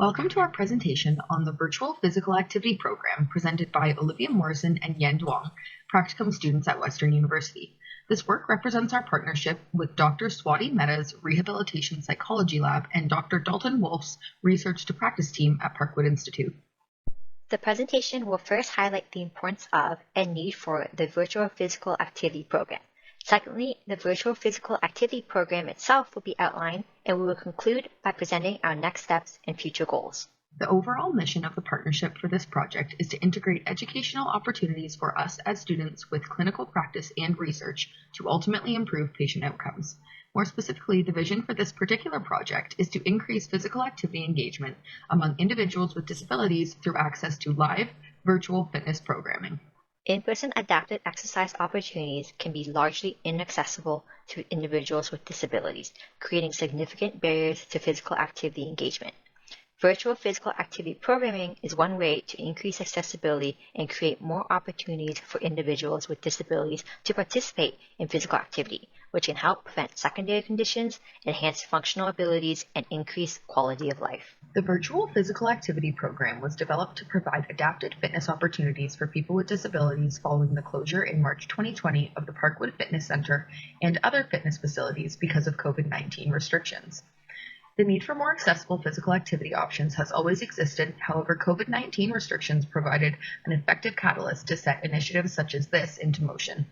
Welcome to our presentation on the Virtual Physical Activity Program presented by Olivia Morrison and Yan Duong, practicum students at Western University. This work represents our partnership with Dr. Swati Mehta's Rehabilitation Psychology Lab and Dr. Dalton Wolf's Research to Practice team at Parkwood Institute. The presentation will first highlight the importance of and need for the Virtual Physical Activity Program. Secondly, the Virtual Physical Activity Program itself will be outlined, and we will conclude by presenting our next steps and future goals. The overall mission of the partnership for this project is to integrate educational opportunities for us as students with clinical practice and research to ultimately improve patient outcomes. More specifically, the vision for this particular project is to increase physical activity engagement among individuals with disabilities through access to live, virtual fitness programming. In-person adapted exercise opportunities can be largely inaccessible to individuals with disabilities, creating significant barriers to physical activity engagement. Virtual physical activity programming is one way to increase accessibility and create more opportunities for individuals with disabilities to participate in physical activity, which can help prevent secondary conditions, enhance functional abilities, and increase quality of life. The Virtual Physical Activity Program was developed to provide adapted fitness opportunities for people with disabilities following the closure in March 2020 of the Parkwood Fitness Center and other fitness facilities because of COVID-19 restrictions. The need for more accessible physical activity options has always existed. However, COVID-19 restrictions provided an effective catalyst to set initiatives such as this into motion.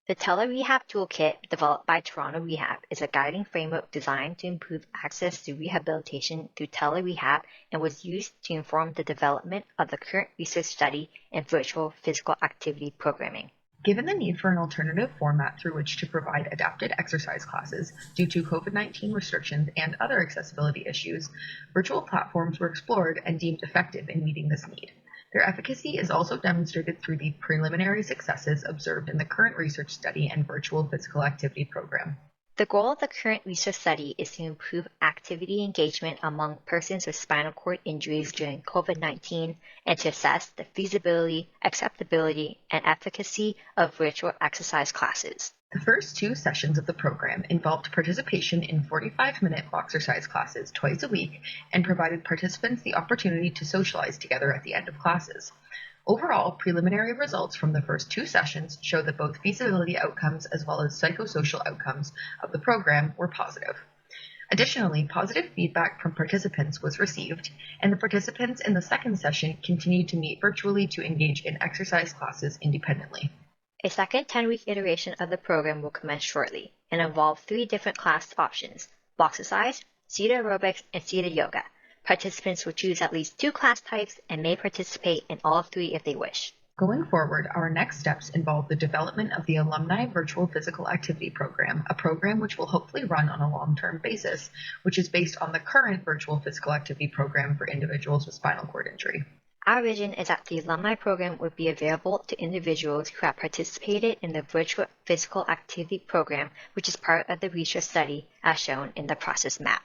The Tele-Rehab Toolkit, developed by Toronto Rehab, is a guiding framework designed to improve access to rehabilitation through tele-rehab and was used to inform the development of the current research study in virtual physical activity programming. Given the need for an alternative format through which to provide adapted exercise classes due to COVID-19 restrictions and other accessibility issues, virtual platforms were explored and deemed effective in meeting this need. Their efficacy is also demonstrated through the preliminary successes observed in the current research study and virtual physical activity program. The goal of the current research study is to improve activity engagement among persons with spinal cord injuries during COVID-19 and to assess the feasibility, acceptability, and efficacy of virtual exercise classes. The first two sessions of the program involved participation in 45-minute exercise classes twice a week and provided participants the opportunity to socialize together at the end of classes. Overall, preliminary results from the first two sessions show that both feasibility outcomes as well as psychosocial outcomes of the program were positive. Additionally, positive feedback from participants was received, and the participants in the second session continued to meet virtually to engage in exercise classes independently. A second 10-week iteration of the program will commence shortly and involve 3 different class options: boxercise, seated aerobics, and seated yoga. Participants will choose at least 2 class types and may participate in all 3 if they wish. Going forward, our next steps involve the development of the Alumni Virtual Physical Activity Program, a program which will hopefully run on a long-term basis, which is based on the current Virtual Physical Activity Program for individuals with spinal cord injury. Our vision is that the Alumni program would be available to individuals who have participated in the Virtual Physical Activity Program, which is part of the research study as shown in the process map.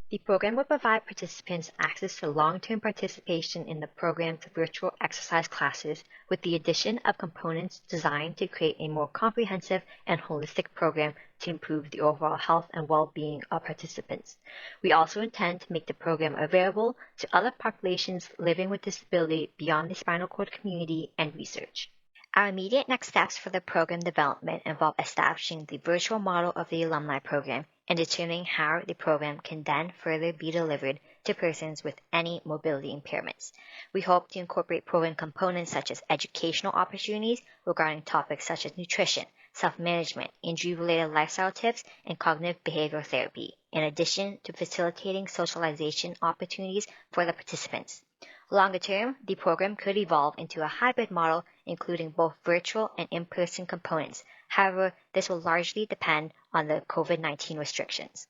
The program will provide participants access to long-term participation in the program's virtual exercise classes with the addition of components designed to create a more comprehensive and holistic program to improve the overall health and well-being of participants. We also intend to make the program available to other populations living with disability beyond the spinal cord community and research. Our immediate next steps for the program development involve establishing the virtual model of the Alumni program and determining how the program can then further be delivered to persons with any mobility impairments. We hope to incorporate program components such as educational opportunities regarding topics such as nutrition, self-management, injury-related lifestyle tips, and cognitive behavioral therapy, in addition to facilitating socialization opportunities for the participants. Longer term, the program could evolve into a hybrid model including both virtual and in-person components. However, this will largely depend on the COVID-19 restrictions.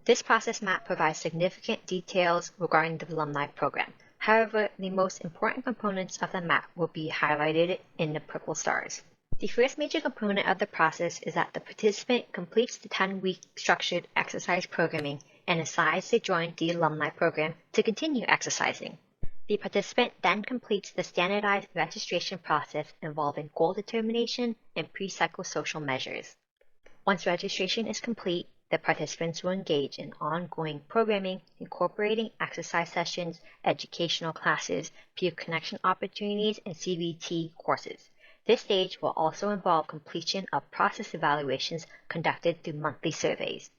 This process map provides significant details regarding the Alumni program. However, the most important components of the map will be highlighted in the purple stars. The first major component of the process is that the participant completes the 10-week structured exercise programming and decides to join the Alumni program to continue exercising. The participant then completes the standardized registration process involving goal determination and pre-psychosocial measures. Once registration is complete, The participants will engage in ongoing programming, incorporating exercise sessions, educational classes, peer connection opportunities, and CBT courses. This stage will also involve completion of process evaluations conducted through monthly surveys.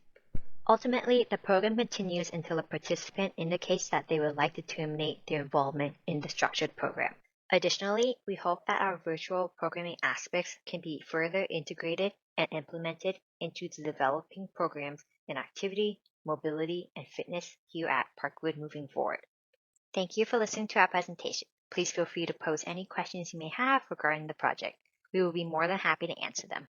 Ultimately, the program continues until a participant indicates that they would like to terminate their involvement in the structured program. Additionally, we hope that our virtual programming aspects can be further integrated and implemented into the developing programs in activity, mobility, and fitness here at Parkwood moving forward. Thank you for listening to our presentation. Please feel free to pose any questions you may have regarding the project. We will be more than happy to answer them.